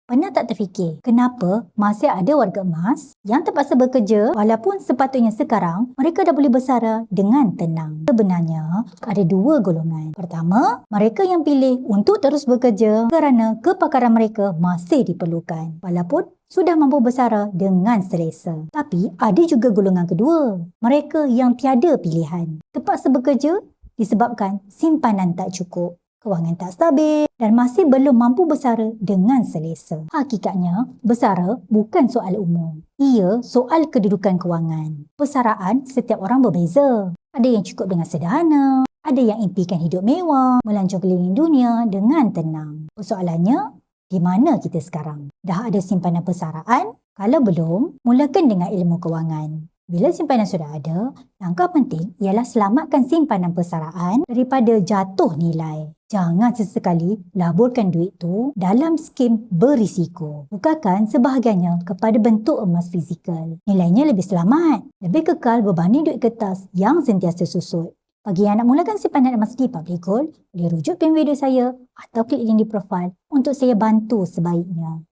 Pernah tak terfikir kenapa masih ada warga emas yang terpaksa bekerja walaupun sepatutnya sekarang mereka dah boleh bersara dengan tenang? Sebenarnya ada dua golongan. Pertama, mereka yang pilih untuk terus bekerja kerana kepakaran mereka masih diperlukan walaupun sudah mampu bersara dengan selesa. Tapi ada juga golongan kedua, mereka yang tiada pilihan, terpaksa bekerja disebabkan simpanan tak cukup, kewangan tak stabil dan masih belum mampu bersara dengan selesa. Hakikatnya, bersara bukan soal umur. Ia soal kedudukan kewangan. Persaraan setiap orang berbeza. Ada yang cukup dengan sederhana, ada yang impikan hidup mewah, melancong keliling dunia dengan tenang. Persoalannya, di mana kita sekarang? Dah ada simpanan persaraan? Kalau belum, mulakan dengan ilmu kewangan. Bila simpanan sudah ada, langkah penting ialah selamatkan simpanan persaraan daripada jatuh nilai. Jangan sesekali laburkan duit tu dalam skim berisiko. Bukakan sebahagiannya kepada bentuk emas fizikal. Nilainya lebih selamat, lebih kekal berbanding duit kertas yang sentiasa susut. Bagi yang nak mulakan simpanan emas di Public Gold, boleh rujuk pin video saya atau klik link di profil untuk saya bantu sebaiknya.